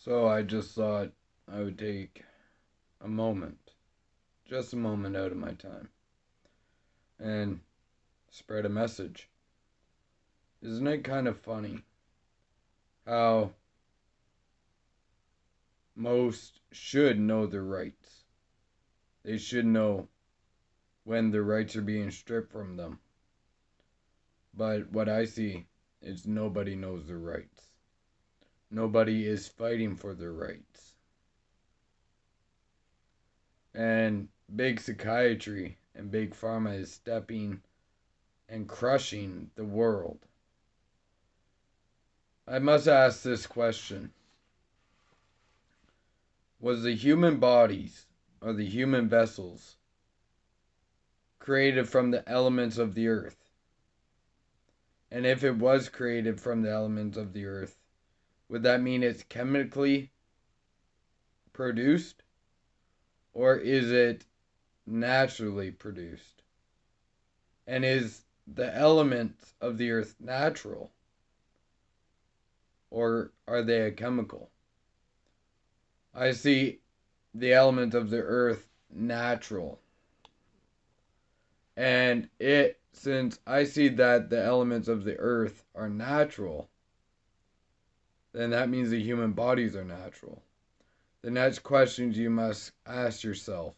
So I just thought I would take a moment, just a moment out of my time, and spread a message. Isn't it kind of funny how most should know their rights? They should know when their rights are being stripped from them. But what I see is nobody knows their rights. Nobody is fighting for their rights. And big psychiatry and big pharma is stepping and crushing the world. I must ask this question. Was the human bodies or the human vessels created from the elements of the earth? And if it was created from the elements of the earth, would that mean it's chemically produced? Or is it naturally produced? And is the elements of the earth natural? Or are they a chemical? I see the element of the earth natural. And since I see that the elements of the earth are natural, then that means the human bodies are natural. The next questions you must ask yourself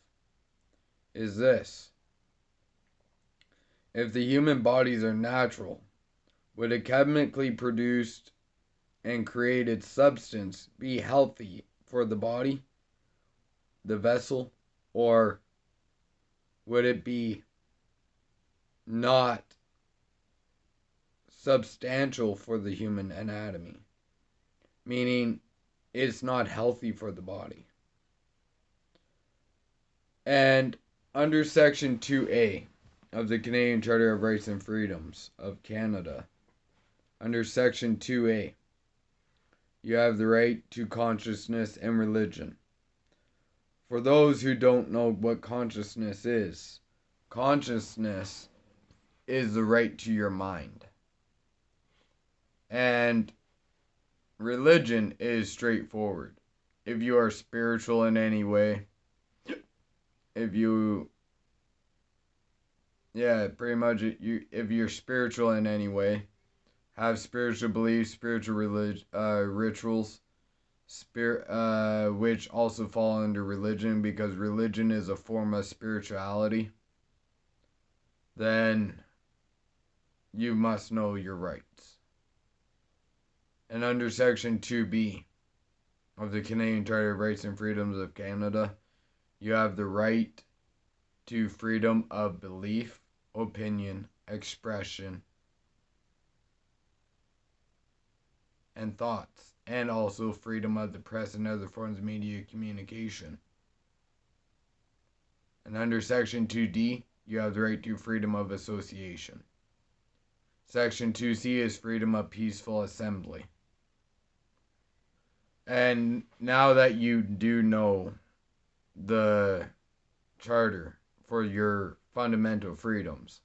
is this. If the human bodies are natural, would a chemically produced and created substance be healthy for the body, the vessel, or would it be not substantial for the human anatomy? Meaning it's not healthy for the body. And under Section 2A of the Canadian Charter of Rights and Freedoms of Canada, under Section 2A, you have the right to consciousness and religion. For those who don't know what consciousness is the right to your mind. And religion is straightforward. If you are spiritual in any way, if you're spiritual in any way, have spiritual beliefs, spiritual rituals, which also fall under religion because religion is a form of spirituality, then you must know your rights. And under Section 2B of the Canadian Charter of Rights and Freedoms of Canada, you have the right to freedom of belief, opinion, expression, and thoughts, and also freedom of the press and other forms of media communication. And under Section 2D, you have the right to freedom of association. Section 2C is freedom of peaceful assembly. And now that you do know the charter for your fundamental freedoms,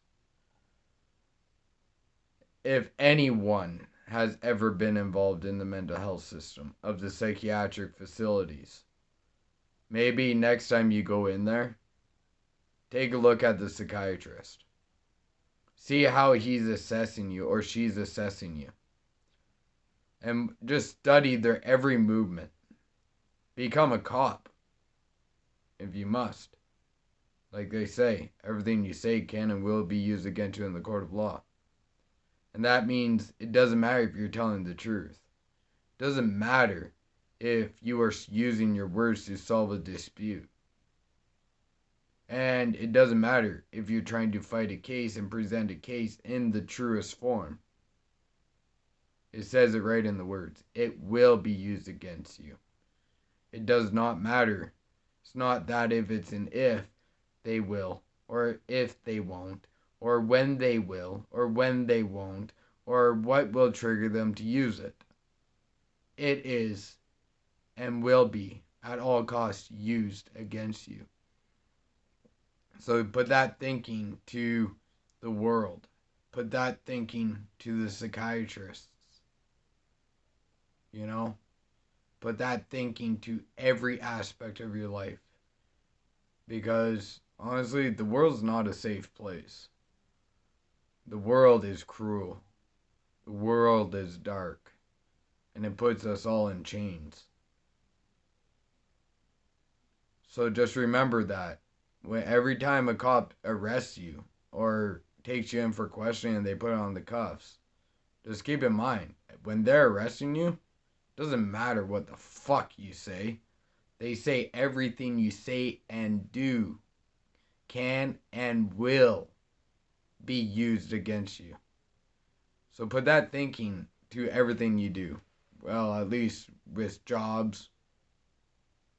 if anyone has ever been involved in the mental health system of the psychiatric facilities, maybe next time you go in there, take a look at the psychiatrist. See how he's assessing you or she's assessing you. And just study their every movement. Become a cop, if you must. Like they say, everything you say can and will be used against you in the court of law. And that means it doesn't matter if you're telling the truth. It doesn't matter if you are using your words to solve a dispute. And it doesn't matter if you're trying to fight a case and present a case in the truest form. It says it right in the words. It will be used against you. It does not matter. It's not that if it's an if, they will, or if they won't, or when they will, or when they won't, or what will trigger them to use it. It is and will be at all costs used against you. So put that thinking to the world. Put that thinking to the psychiatrists. Put that thinking to every aspect of your life. Because, honestly, the world's not a safe place. The world is cruel. The world is dark. And it puts us all in chains. So just remember that. Every time a cop arrests you or takes you in for questioning and they put on the cuffs, just keep in mind, when they're arresting you, it doesn't matter what the fuck you say. They say everything you say and do can and will be used against you. So put that thinking to everything you do. Well, at least with jobs,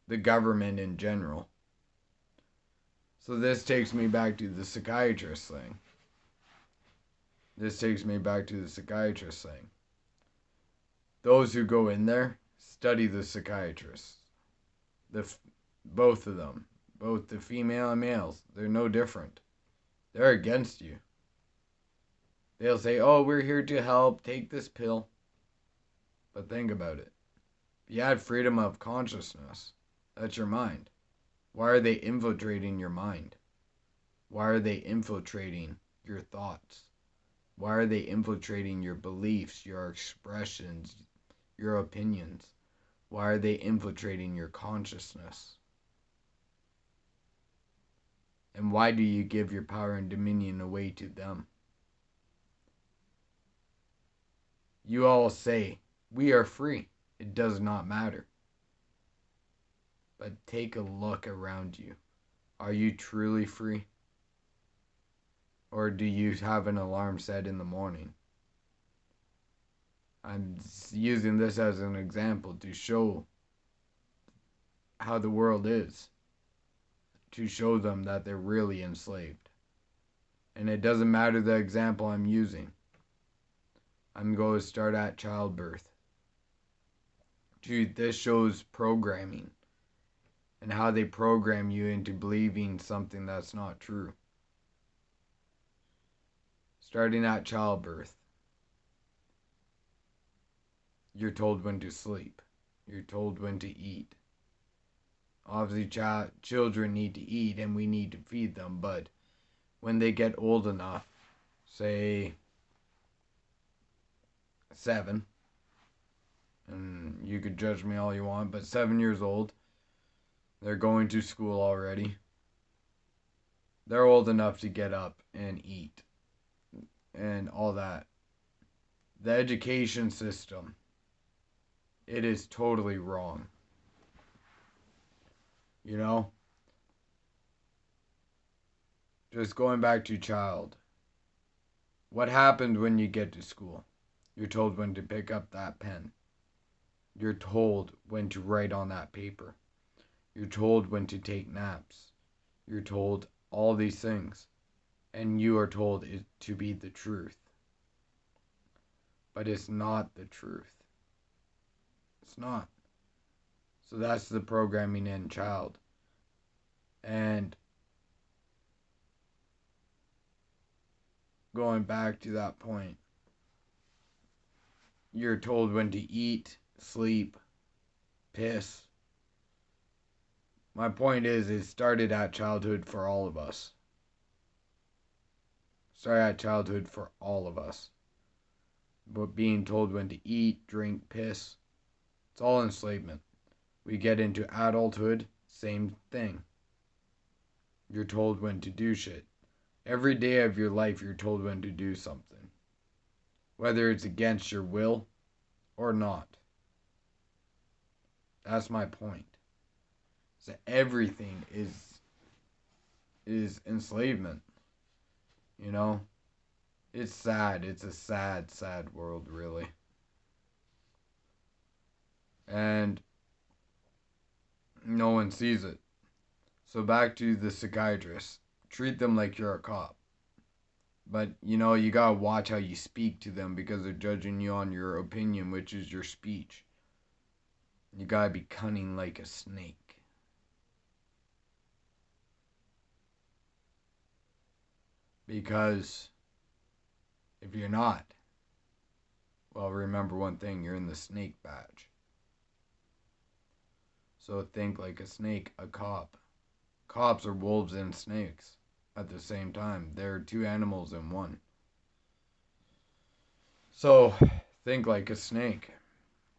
the government in general. So this takes me back to the psychiatrist thing. Those who go in there study the psychiatrists. Both of them, both the female and males, they're no different. They're against you. They'll say, oh, we're here to help, take this pill. But think about it. If you had freedom of consciousness, that's your mind. Why are they infiltrating your mind? Why are they infiltrating your thoughts? Why are they infiltrating your beliefs, your expressions, your opinions? Why are they infiltrating your consciousness? And why do you give your power and dominion away to them? You all say, we are free. It does not matter. But take a look around you. Are you truly free? Or do you have an alarm set in the morning? I'm using this as an example to show how the world is. To show them that they're really enslaved. And it doesn't matter the example I'm using. I'm going to start at childbirth. Dude, this shows programming. And how they program you into believing something that's not true. Starting at childbirth. You're told when to sleep. You're told when to eat. Obviously, children need to eat and we need to feed them, but when they get old enough, say 7, and you could judge me all you want, but 7 years old, they're going to school already. They're old enough to get up and eat and all that. The education system, it is totally wrong. You know? Just going back to child. What happened when you get to school? You're told when to pick up that pen. You're told when to write on that paper. You're told when to take naps. You're told all these things. And you are told it to be the truth. But it's not the truth. It's not. So that's the programming in child. And going back to that point, you're told when to eat, sleep, piss. My point is, it started at childhood for all of us. But being told when to eat, drink, piss, it's all enslavement. We get into adulthood, same thing. You're told when to do shit. Every day of your life, you're told when to do something. Whether it's against your will or not. That's my point. So everything is enslavement. You know? It's sad. It's a sad, sad world, really. And no one sees it. So back to the psychiatrist. Treat them like you're a cop. But, you know, you gotta watch how you speak to them because they're judging you on your opinion, which is your speech. You gotta be cunning like a snake. Because if you're not, well, remember one thing, you're in the snake batch. So think like a snake, a cop. Cops are wolves and snakes at the same time. They're two animals in one. So think like a snake.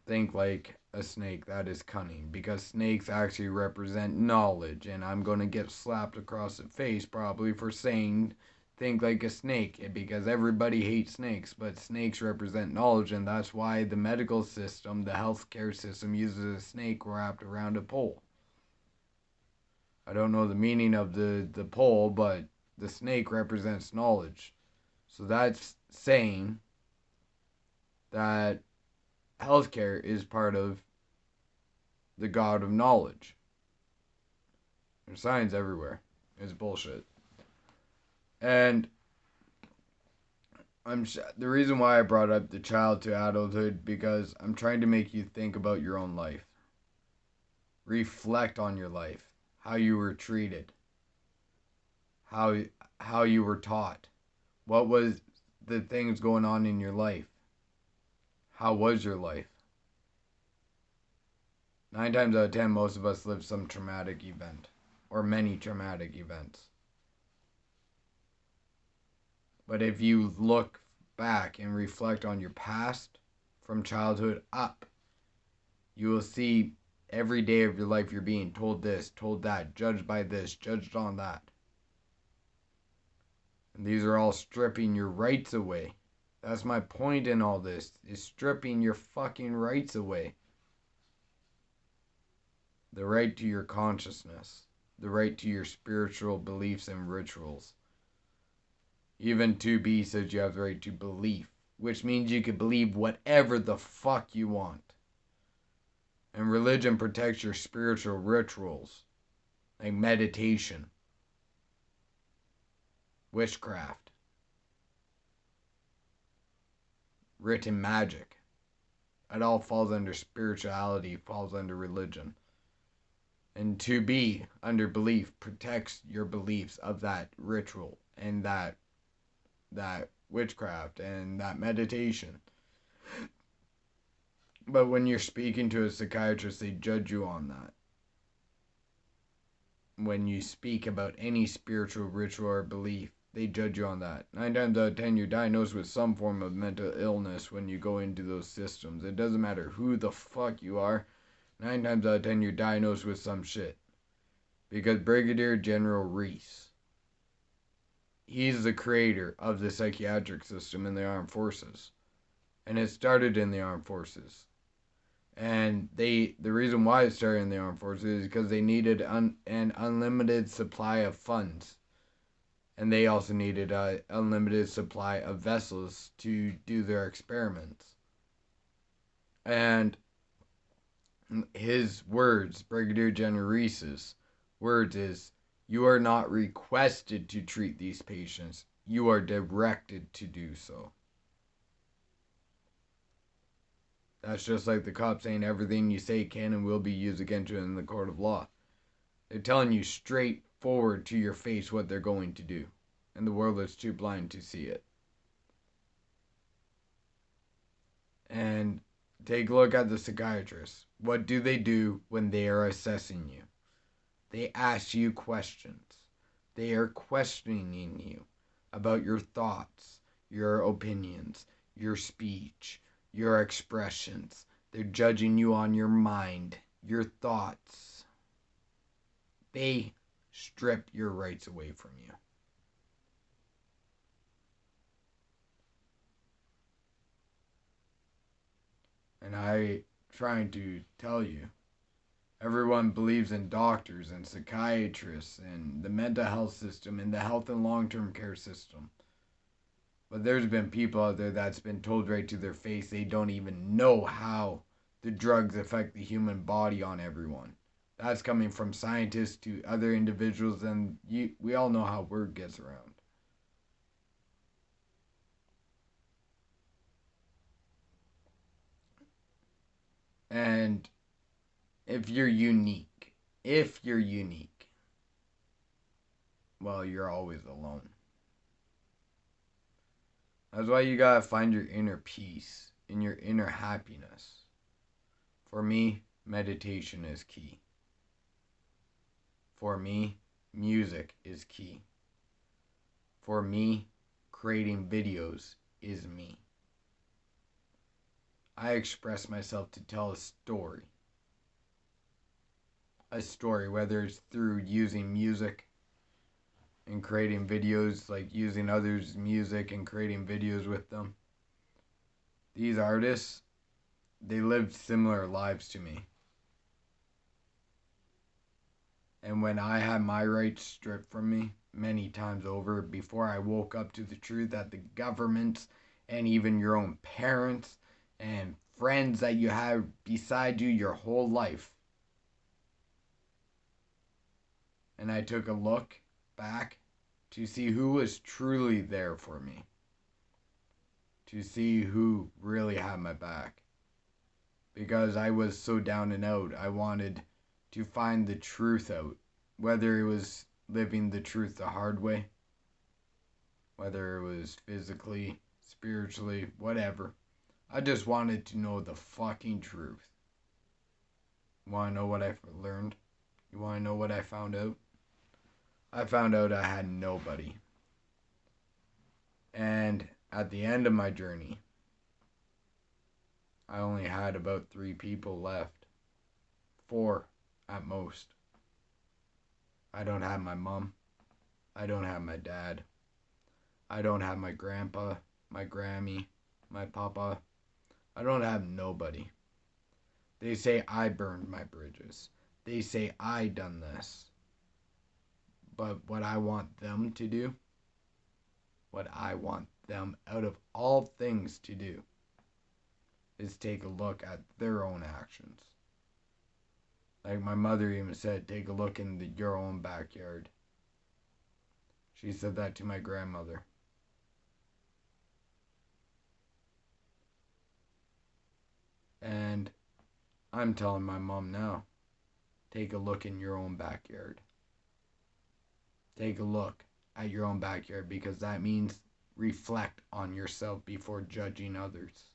Think like a snake that is cunning, because snakes actually represent knowledge, and I'm going to get slapped across the face probably for saying think like a snake, because everybody hates snakes, but snakes represent knowledge, and that's why the medical system, the healthcare system, uses a snake wrapped around a pole. I don't know the meaning of the pole, but the snake represents knowledge. So that's saying that healthcare is part of the god of knowledge. There's science everywhere. It's bullshit. And the reason why I brought up the child to adulthood, because I'm trying to make you think about your own life. Reflect on your life, how you were treated, how you were taught, what was the things going on in your life. How was your life? 9 times out of 10, most of us live some traumatic event, or many traumatic events. But if you look back and reflect on your past from childhood up, you will see every day of your life you're being told this, told that, judged by this, judged on that. And these are all stripping your rights away. That's my point in all this, is stripping your fucking rights away. The right to your consciousness, the right to your spiritual beliefs and rituals. Even 2B says you have the right to belief, which means you can believe whatever the fuck you want. And religion protects your spiritual rituals, like meditation, witchcraft, written magic. It all falls under spirituality, falls under religion. And 2B, under belief, protects your beliefs of that ritual and that witchcraft and that meditation. But when you're speaking to a psychiatrist, they judge you on that. When you speak about any spiritual ritual or belief, they judge you on that. 9 times out of 10, you're diagnosed with some form of mental illness when you go into those systems. It doesn't matter who the fuck you are. 9 times out of 10, you're diagnosed with some shit. Because Brigadier General Reese, he's the creator of the psychiatric system in the armed forces. And it started in the armed forces. And the reason why it started in the armed forces is because they needed an unlimited supply of funds. And they also needed an unlimited supply of vessels to do their experiments. And his words, Brigadier General Reese's words, is, you are not requested to treat these patients. You are directed to do so. That's just like the cops saying everything you say can and will be used against you in the court of law. They're telling you straight forward to your face what they're going to do. And the world is too blind to see it. And take a look at the psychiatrists. What do they do when they are assessing you? They ask you questions. They are questioning you about your thoughts, your opinions, your speech, your expressions. They're judging you on your mind, your thoughts. They strip your rights away from you. And I'm trying to tell you, everyone believes in doctors and psychiatrists and the mental health system and the health and long-term care system. But there's been people out there that's been told right to their face they don't even know how the drugs affect the human body on everyone. That's coming from scientists to other individuals, and we all know how word gets around. And if you're unique, well, you're always alone. That's why you gotta find your inner peace and your inner happiness. For me, meditation is key. For me, music is key. For me, creating videos is me. I express myself to tell a story. A story, whether it's through using music and creating videos, like using others' music and creating videos with them. These artists, they lived similar lives to me. And when I had my rights stripped from me many times over, before I woke up to the truth that the governments and even your own parents and friends that you have beside you your whole life, and I took a look back to see who was truly there for me, to see who really had my back. Because I was so down and out, I wanted to find the truth out, whether it was living the truth the hard way, whether it was physically, spiritually, whatever. I just wanted to know the fucking truth. You want to know what I learned? You want to know what I found out? I found out I had nobody. And at the end of my journey, I only had about 3 people left. 4 at most. I don't have my mom. I don't have my dad. I don't have my grandpa, my Grammy, my papa. I don't have nobody. They say I burned my bridges. They say I done this. But what I want them to do, what I want them out of all things to do, is take a look at their own actions. Like my mother even said, take a look in your own backyard. She said that to my grandmother. And I'm telling my mom now, take a look in your own backyard. Take a look at your own backyard, because that means reflect on yourself before judging others.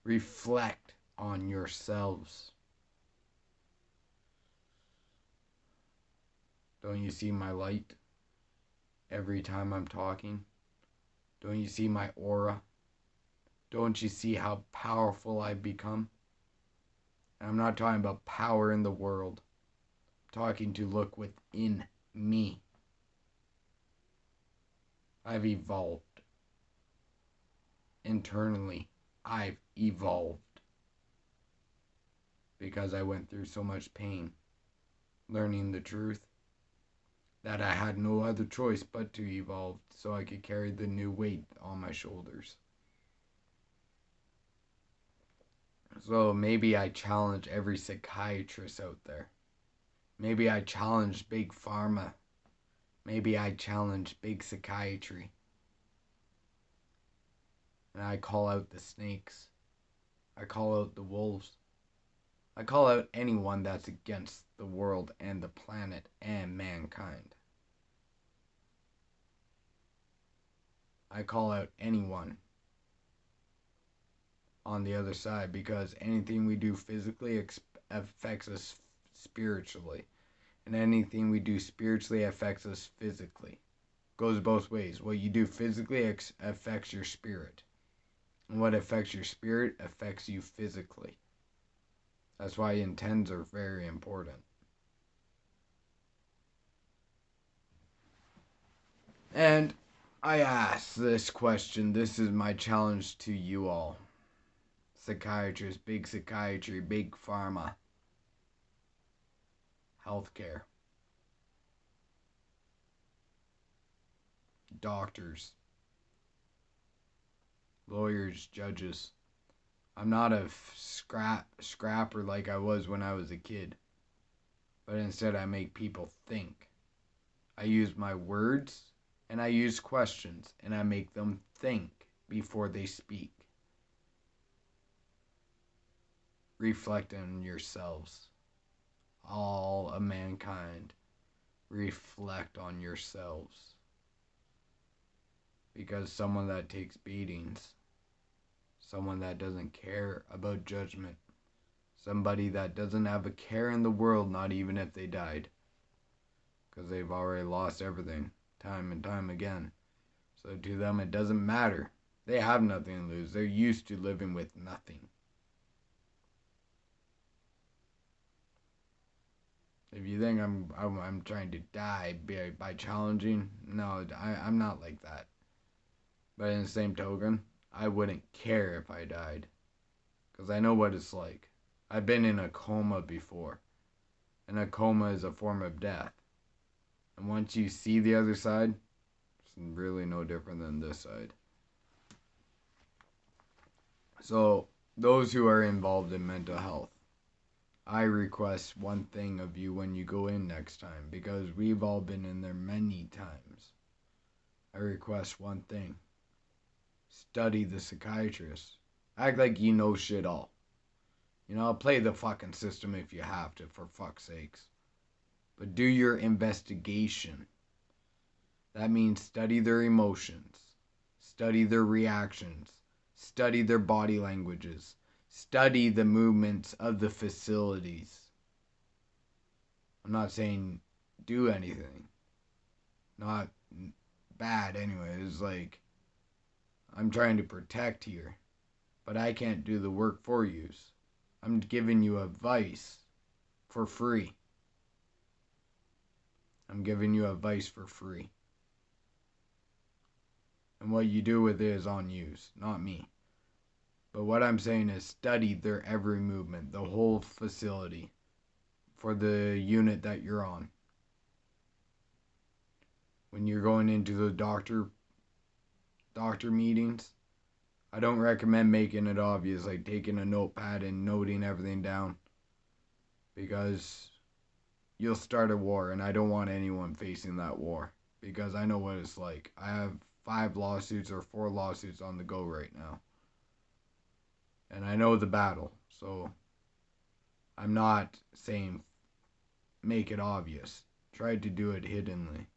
Reflect on yourselves. Don't you see my light every time I'm talking? Don't you see my aura? Don't you see how powerful I've become? And I'm not talking about power in the world. I'm talking to look within me. I've evolved. Internally, I've evolved. Because I went through so much pain learning the truth that I had no other choice but to evolve so I could carry the new weight on my shoulders. So maybe I challenge every psychiatrist out there. Maybe I challenge big pharma. Maybe I challenge big psychiatry. And I call out the snakes. I call out the wolves. I call out anyone that's against the world and the planet and mankind. I call out anyone on the other side, because anything we do physically affects us spiritually, and anything we do spiritually affects us physically. Goes both ways. What you do physically affects your spirit, and what affects your spirit affects you physically. That's why intents are very important. And I ask this question. This is my challenge to you all. Psychiatrists, big psychiatry, big pharma, healthcare, doctors, lawyers, judges. I'm not a scrapper like I was when I was a kid, but instead I make people think. I use my words and I use questions and I make them think before they speak. Reflect on yourselves. All of mankind, reflect on yourselves. Because someone that takes beatings, someone that doesn't care about judgment, somebody that doesn't have a care in the world, not even if they died, because they've already lost everything time and time again. So to them, it doesn't matter. They have nothing to lose. They're used to living with nothing. If you think I'm trying to die by challenging, no, I'm not like that. But in the same token, I wouldn't care if I died, because I know what it's like. I've been in a coma before, and a coma is a form of death. And once you see the other side, it's really no different than this side. So, those who are involved in mental health, I request one thing of you when you go in next time, because we've all been in there many times. I request one thing. Study the psychiatrist. Act like you know shit all. You know, play the fucking system if you have to, for fuck's sakes. But do your investigation. That means study their emotions, study their reactions, study their body languages, study the movements of the facilities. I'm not saying do anything. Not bad anyway. It's like, I'm trying to protect here, but I can't do the work for you. I'm giving you advice for free. I'm giving you advice for free. And what you do with it is on you, not me. But what I'm saying is study their every movement, the whole facility, for the unit that you're on. When you're going into the doctor meetings, I don't recommend making it obvious, like taking a notepad and noting everything down, because you'll start a war, and I don't want anyone facing that war, because I know what it's like. I have 5 lawsuits or 4 lawsuits on the go right now, and I know the battle, so I'm not saying make it obvious. Try to do it hiddenly,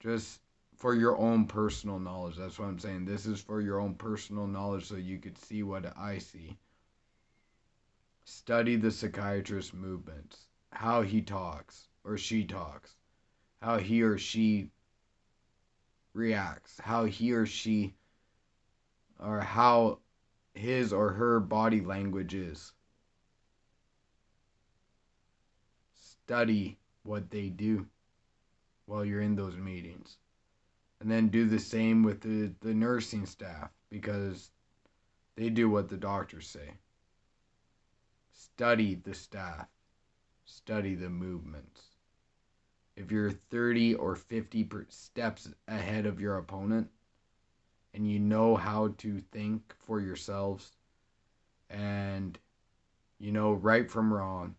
just for your own personal knowledge. That's what I'm saying. This is for your own personal knowledge, so you could see what I see. Study the psychiatrist's movements, how he talks or she talks, how he or she reacts, how he or she, or how his or her body language is. Study what they do while you're in those meetings. And then do the same with the nursing staff, because they do what the doctors say. Study the staff. Study the movements. If you're 30 or 50 steps ahead of your opponent, and you know how to think for yourselves, and you know right from wrong,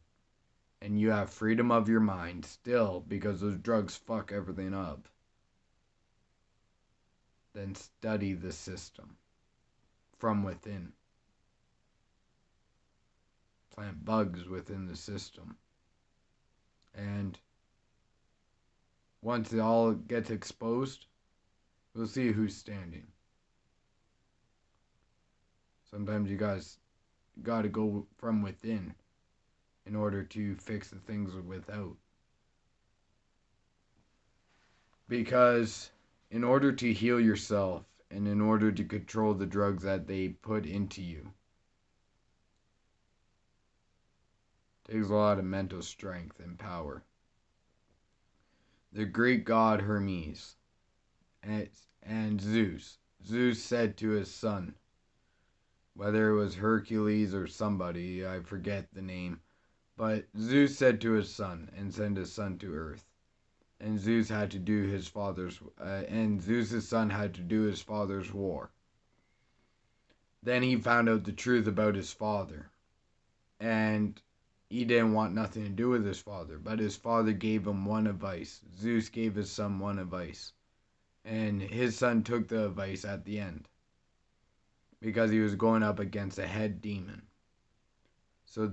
and you have freedom of your mind still, because those drugs fuck everything up, then study the system from within. Plant bugs within the system. And once it all gets exposed, we'll see who's standing. Sometimes you guys gotta go from within in order to fix the things without. Because in order to heal yourself, and in order to control the drugs that they put into you, takes a lot of mental strength and power. The Greek god Hermes and Zeus said to his son, whether it was Hercules or somebody, I forget the name, but Zeus said to his son and sent his son to Earth. And Zeus had to do his father's, and Zeus's son had to do his father's war. Then he found out the truth about his father, and he didn't want nothing to do with his father, but his father gave him one advice. Zeus gave his son one advice, and his son took the advice at the end, because he was going up against a head demon. So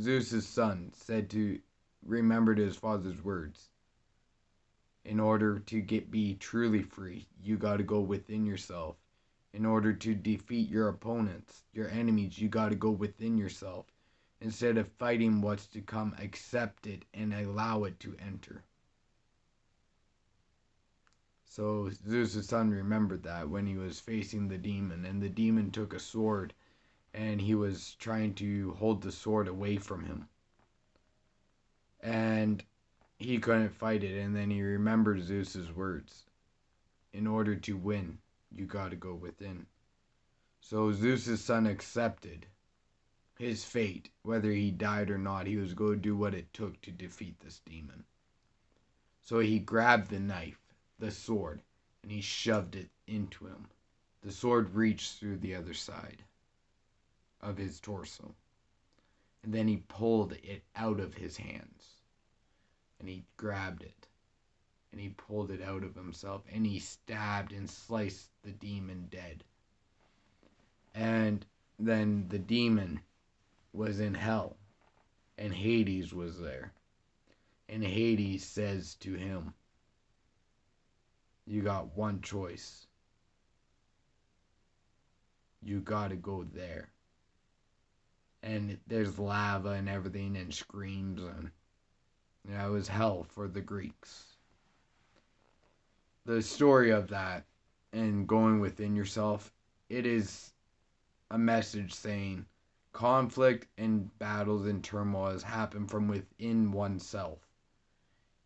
Zeus's son said to remember his father's words. In order to be truly free, you got to go within yourself. In order to defeat your opponents, your enemies, you got to go within yourself. Instead of fighting what's to come, accept it and allow it to enter. So Zeus' son remembered that when he was facing the demon, and the demon took a sword, and he was trying to hold the sword away from him. And he couldn't fight it, and then he remembered Zeus's words. In order to win, you gotta go within. So Zeus' son accepted his fate. Whether he died or not, he was going to do what it took to defeat this demon. So he grabbed the knife, the sword, and he shoved it into him. The sword reached through the other side of his torso. And then he pulled it out of his hands. And he grabbed it. And he pulled it out of himself. And he stabbed and sliced the demon dead. And then the demon was in hell. And Hades was there. And Hades says to him, you got one choice. You gotta go there. And there's lava and everything and screams, and it was hell for the Greeks. The story of that and going within yourself, it is a message saying conflict and battles and turmoils happen from within oneself.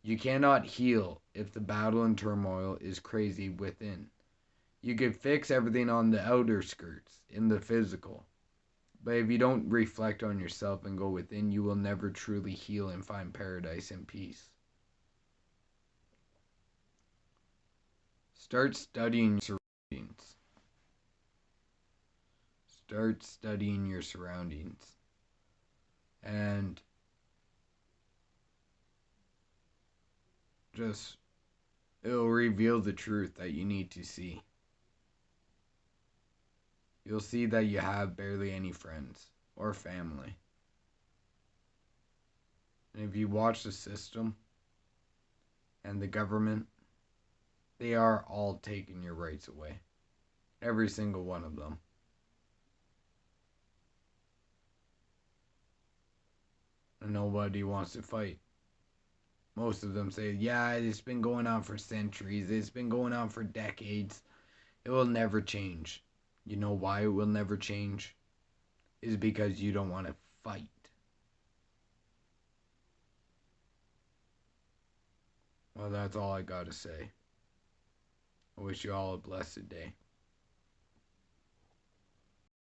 You cannot heal if the battle and turmoil is crazy within. You can fix everything on the outer skirts, in the physical. But if you don't reflect on yourself and go within, you will never truly heal and find paradise and peace. Start studying your surroundings. Start studying your surroundings. And just, it'll reveal the truth that you need to see. You'll see that you have barely any friends or family. And if you watch the system and the government, they are all taking your rights away. Every single one of them. And nobody wants to fight. Most of them say, yeah, it's been going on for centuries. It's been going on for decades. It will never change. You know why it will never change? Is because you don't want to fight. Well, that's all I got to say. I wish you all a blessed day.